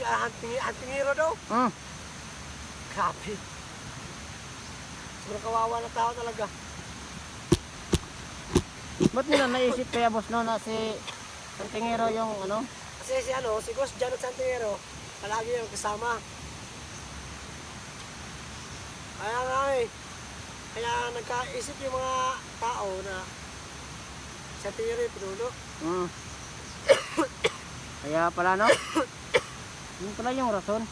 hunting hero daw. Grabe. Sobrang kawawa na tao talaga. Ba't nila naisip kaya boss no na si Santingero yung ano? Kasi si Ghost Janot Santingero, palagi yung kasama. Kaya nga kaya nagkaisip yung mga tao na Santingero yung pinuno. Kaya pala no? Yun pala yung rason.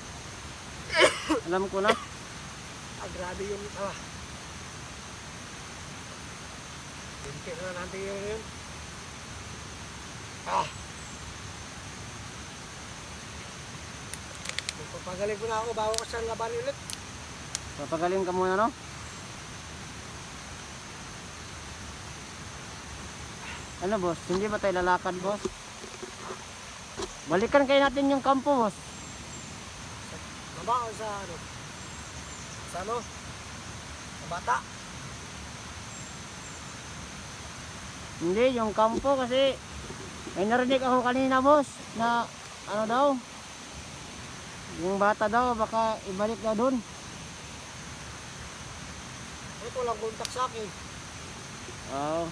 Alam ko na. Grabe yun. Binti na natin yun. Papagaling ko na ako bago ko siyang laban ulit. Papagaling ka muna no? Ano boss? Hindi ba tayo lalakad boss? Balikan kayo natin yung kampo boss. Baba o sa ano? Sa ano? Sa bata? Hindi, yung kampo kasi may narinig ako kanina boss na ano daw yung bata daw baka ibalik daw dun. Ito walang kontak sa akin. Oo.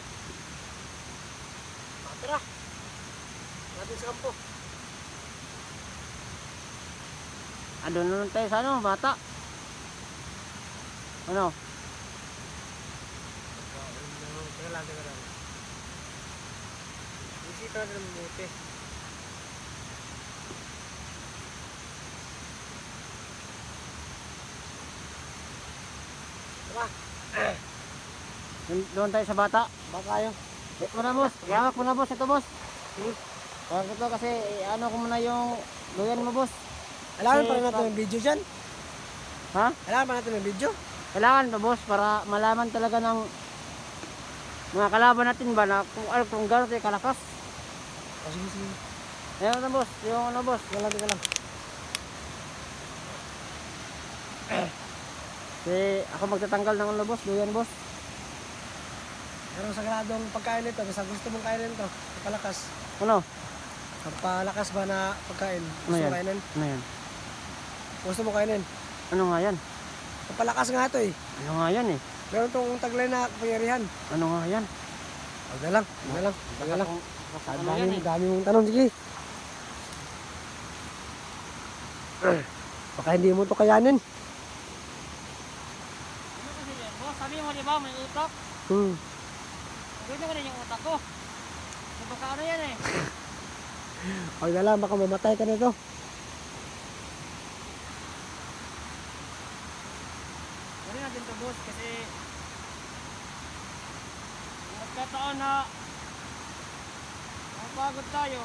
Tara. Natin sa kampo. Doon na lang tayo sa ano, bata. Ano? Teka lang. Isip natin ng mabuti. Tara. Doon tayo sa bata. Baka kayo. Ito na boss. Ihawak mo na boss. Ito boss. Huwag ito kasi ano ko muna yung luyan mo boss. Kailangan pa rin natin ng video dyan. Ha? Kailangan pa natin ng video. Kailangan ba boss para malaman talaga ng mga kalaban natin ba na kung gano'n tayo kalakas. Sige. Ayan na boss. Yung ano boss. Tika lang. Kasi ako magtatanggal ng ano boss. Luyan boss. Merong sagradong pagkain nito. Basta gusto mong kainin ito. Pagpalakas. Ano? Pagpalakas ba na pagkain? Ano Gusto yan? mo kainin? Ano yan? Gusto mo kainin? Ano nga yan? Pagpalakas nga ito eh. Ano nga yan eh? Meron itong taglay na kapangyarihan. Ano nga yan? Huwag na lang. Ano yan eh? Dami mong tanong. Sige. Baka hindi mo ito kayanin. Ano kasi yan boss? Sabi mo diba may utak? Gawin ko rin yung utak ko. So baka ano yan eh? Huwag na lang. Baka mamatay ka nito. Gawin natin ito boss kasi magkataon na mapagod tayo.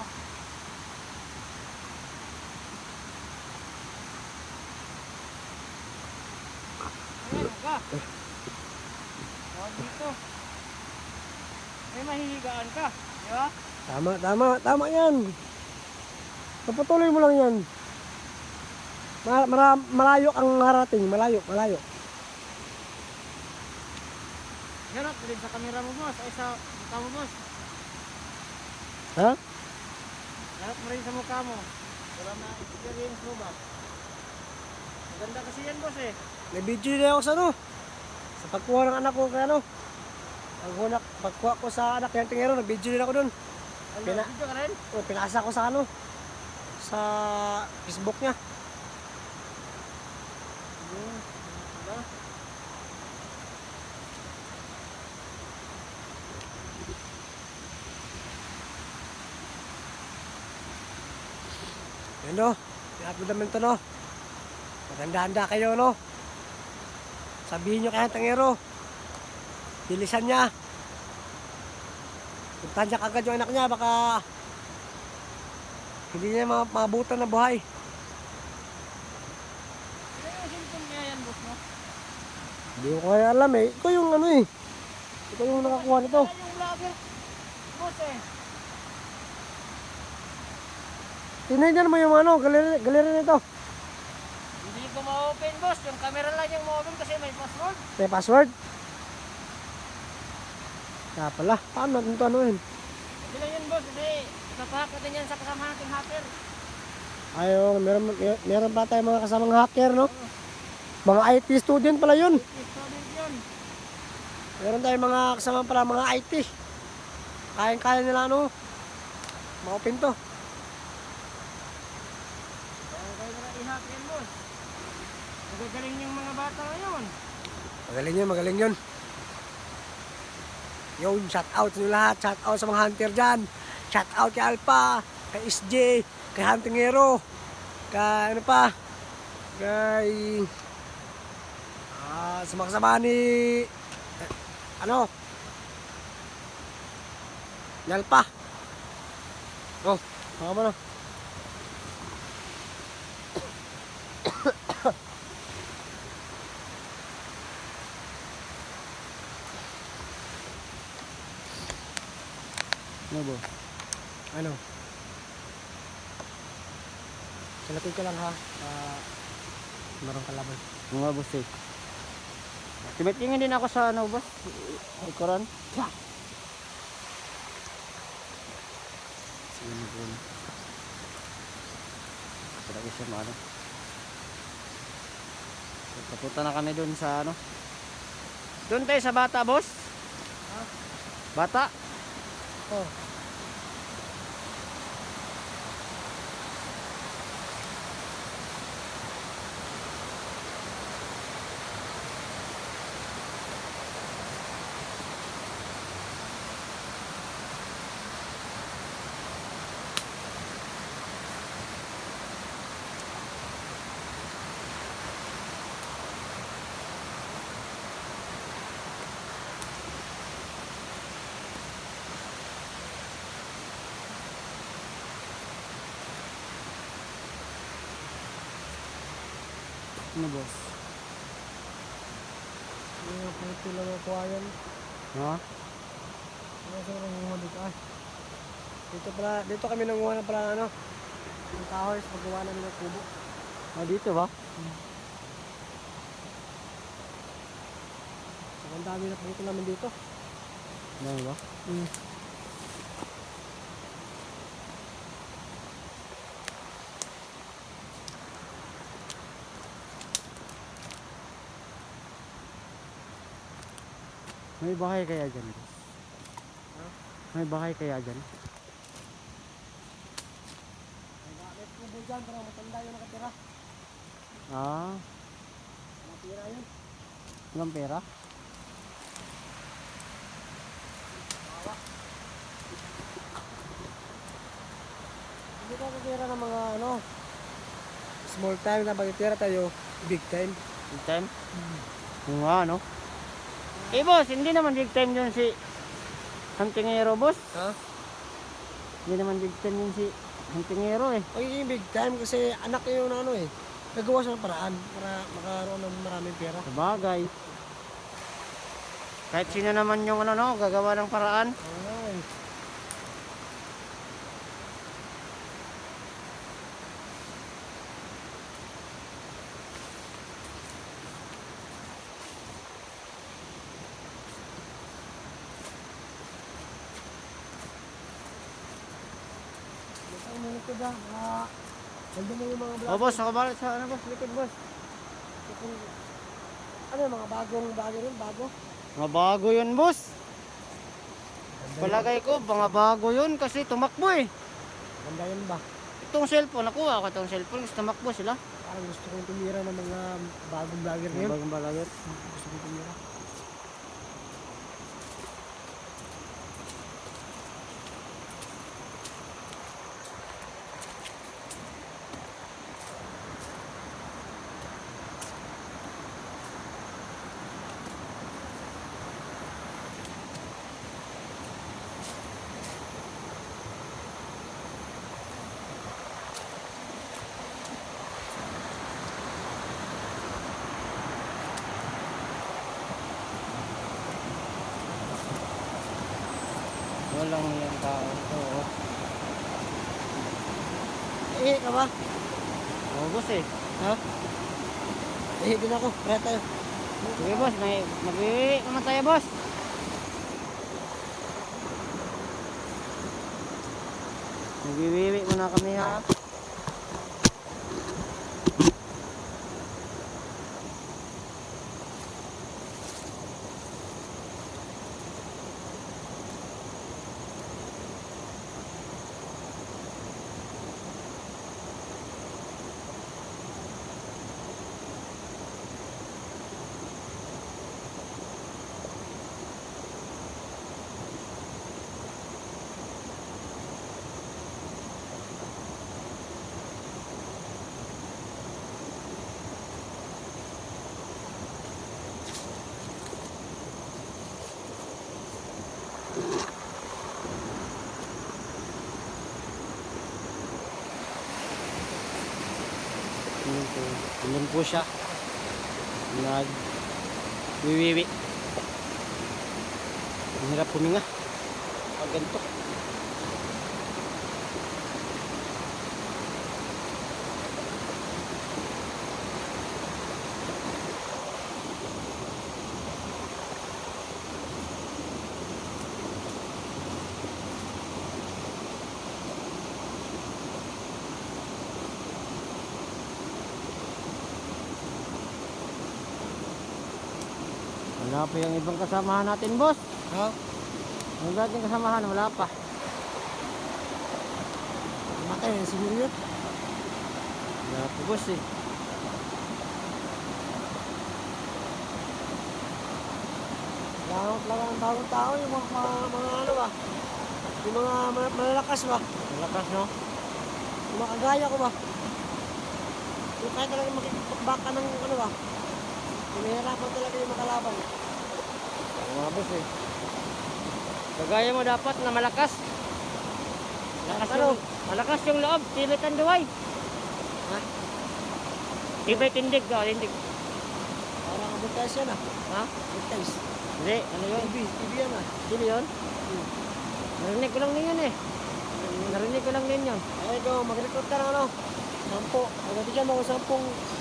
Ayan ka. Huwag dito. May mahihigaan ka. Di ba? Tama yan. Papatuloy mo lang yan. Malayo ang harating. Malayo. Ganap din sa camera mo boss. Ay sa mukha mo boss. Ha? Ganap mo rin sa mukha mo. Wala na experience mo ba? Maganda kasi yan boss eh. May video din ako sa ano. Sa pagkuha ng anak ko kay ano. Pagkuha ko sa anak ng tingero. Nag-video din ako dun. Video ka rin? Pinasa ko sa ano. Sa Facebook niya. Diba? Yan no. Pinapod naman ito no. Maganda-handa kayo no. Sabihin nyo kaya tangero. Bilisan niya. Puntahan niya kagad yung anak niya. Baka hindi niya mabutan na buhay. Ano yung cellphone kaya yan boss no? Hindi ko kaya alam eh. Ikaw yung ano eh. Ikaw yung nakakuha nito. Kaya yung vlogger boss eh. Tinignan mo yung ano. Galeri nito. Hindi ko ma-open boss. Yung camera lang yung ma-open kasi may password. May password. Kaya pala. Paano natin ito anuin? Hindi lang yun boss. Kasi napahack natin yan sa kasama nating hacker. Ayun, meron pa tayong mga kasamang hacker, no? Mga IT student pala yun. Student yun. Meron tayong mga kasama pala, mga IT. Kayang-kaya nila, no? Mga pinto. Kaya nila i-hack yan, boss. Magagaling yung mga bata ngayon. Magaling yun. Yun, shout out nyo lahat. Shout out sa mga hunter dyan. Shout out kay Alpha, kay SJ, kay Huntingero, kay ano pa, kay sa mga kasama ni ano, ni Alpha. Oh, baka mo na. Ano, boss? Ano? Salapit ka lang ha. Marang kalaban. Mga boss eh. Tumitingin din ako sa ano, boss? Ikuran. Sinibun. Talaga siya maano. Papunta na kami dun sa ano. Doon tayo sa bata, boss? Bata? Oh. Ano, boss? Yung puti lang ako yan. Ha? Ano sa mga nguha dito ah. Dito kami nanguha na pala ano. Yung kahoy sa paggawa namin ng kubo. Ah, dito ba? So, ang dami na puto namin dito. Ano ba? May bahay kaya dyan, boss? May bahay kaya dyan? May kubo dyan, parang matanda yung nakatira. Ah, Nakatira yun. walang pera? Hindi ka katira ng mga ano. Small time na pagkatira tayo, big time. Big time? Yung nga, no? Eh, boss, hindi naman big time yun si Huntingero, boss. Ha? Hindi naman big time yun si Huntingero, eh. Magiging big time kasi anak niya yung ano eh. Nagawa siya ng paraan para makaroon ng maraming pera. Sabagay. Kahit sino naman yung ano, no, gagawa ng paraan. Ay. Ang minute ko ba? Nandun mo yung mga Oh, boss, nakabalat sa ano, boss, likod, boss. Ano yung mga bagong bago rin? Bago? Mga bago yun, boss. Palagay ko, mga bago yun kasi tumakbo, eh. Ganda yun ba? Itong cellphone, nakuha ko itong cellphone kasi tumakbo sila. Parang gusto kong tumira ng mga bagong vlogger Mga ngayon. bagong balagyan. Gusto kong tumira. Walang yung tao to, oh. Eh, ka ba? Oh, boss, eh. Ha? Eh, din ako. Kaya tayo. Sige, boss, magwiwi naman tayo, boss. Magwiwi muna kami, ha. Andun po siya. Wiwiwi. Ang hirap huminga. Pag ganito. Wala pa yung ibang kasamahan natin, boss. Ha? Yung dating kasamahan, wala pa. Matay, siguro yun. Wala pa, boss eh. Lang ang bagong tao, yung mga ano ba? Yung mga malalakas ba? Malakas, no? Yung mga kagaya ko ba? Yung kahit talaga makikipagback ng ano ba? Pinahirapan talaga yung makalaban. Mga boss eh. Kagaya mo dapat na malakas. Ano? Malakas yung loob. Tibay tanduay. Ha? Tibay tindig ka. Tindig. Parang abuntais yan ah. Ha? Abuntais. Hindi. Ano yun? TV yan ah. Sino yun? Narinig ko lang din yun eh. Narinig ko lang din yun. Ay ikaw, mag-recruit ka ng ano? 10. Magabigyan mo ako 10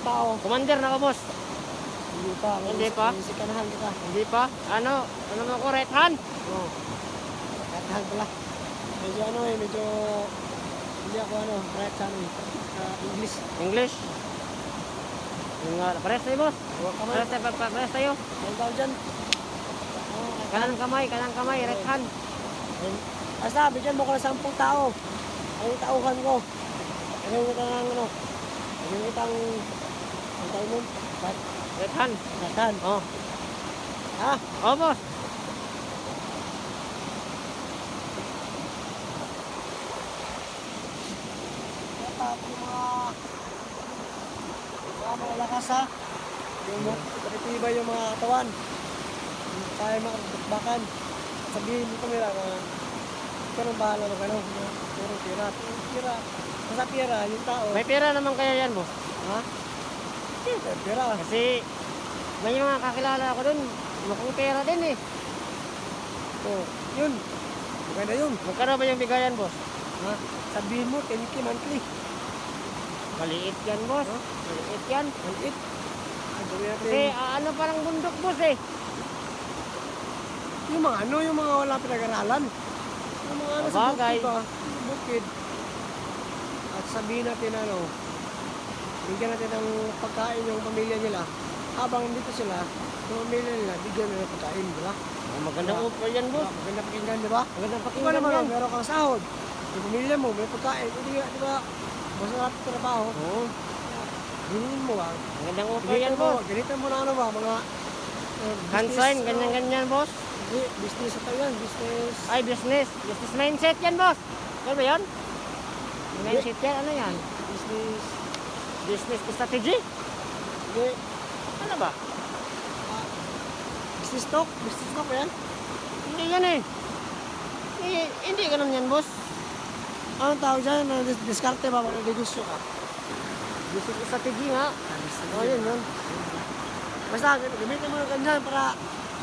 tao. Commander na ka, boss. Hindi pa. Hindi pa? Sikanahan kita. Hindi pa. Ano? Ano mo ko? Right hand? Oo. Katahan pala. Medyo ano eh, medyo hindi ako ano, right sa ano eh. English. English? Yung pares tayo, boss. Huwag kamay. Pares tayo. Ang tao dyan. Oo, Kanang kamay, right hand. basta, bigyan mo ko ng 10 tao. Ang tauhan ko. Ano yung kita ng ano? Ano yung kitang ang tao mo? Right hand. Katahan. Oh. Ha? Oh, boss. Dapat yung mga malalakas ha. Yung matitiba yung mga katawan. Hindi tayo makapagbakan. Sabihin mo kami lang na ikaw nang bahala mag ano. Puro tira. Tira. Basta tira, yung tao. May pera naman kaya yan, boss. Ha? Tira. Kasi may mga kakilala ako dun. Mukhang pera din eh. Oh, yun. Maganda yun. Magkano ba yung bigayan, boss? Ha? Sabihin mo, 10K monthly. Maliit yan, boss. Huh? Maliit yan. Maliit. Ay, gawin natin. Kasi ano parang bundok, boss eh. Yung mga ano, yung mga wala pinag-aralan. Yung mga ano sa Sabagay. bukid ba? Yung bukid. At sabihin natin ano, bigyan natin ng pagkain yung pamilya nila. Habang dito sila, yung pamilya nila, bigyan nila ng pagkain, di ba? Magandang offer yan, boss. Maganda pakinggan, di ba? Magandang Ikaw pakinggan naman, yan. meron kang sahod. Yung pamilya mo, may pagkain. Di ba? Masarap yung trabaho. Oo. Hingin mo ba? Magandang offer yan, boss. Ganito mo na ano ba, mga Hand sign, ganyan-ganyan, boss. Hindi, business ito yan, business. Ay, business. Business mindset yan, boss. Ano ba yan? Mindset yan, ano yan? Business. Business strategy? Hindi. Ano ba? Business talk? Business talk yan? Hindi yan eh. Hindi ganun yan, boss. Anong tawag dyan? Diskarte ba? Negosyo ka? Business strategy nga. Oh, yun. Basta, gamitin mo yung ganyan para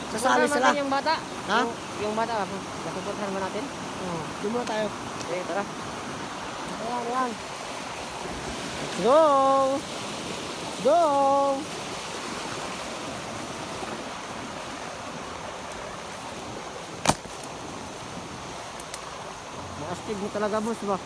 sasali Puntahan sila. natin yung bata. Ha? Yung bata, napupuntahan ba natin? Oo. Doon muna tayo. Okay, tara. Ayan. Let's go! Let's go! Maastig mo talaga, boss ba?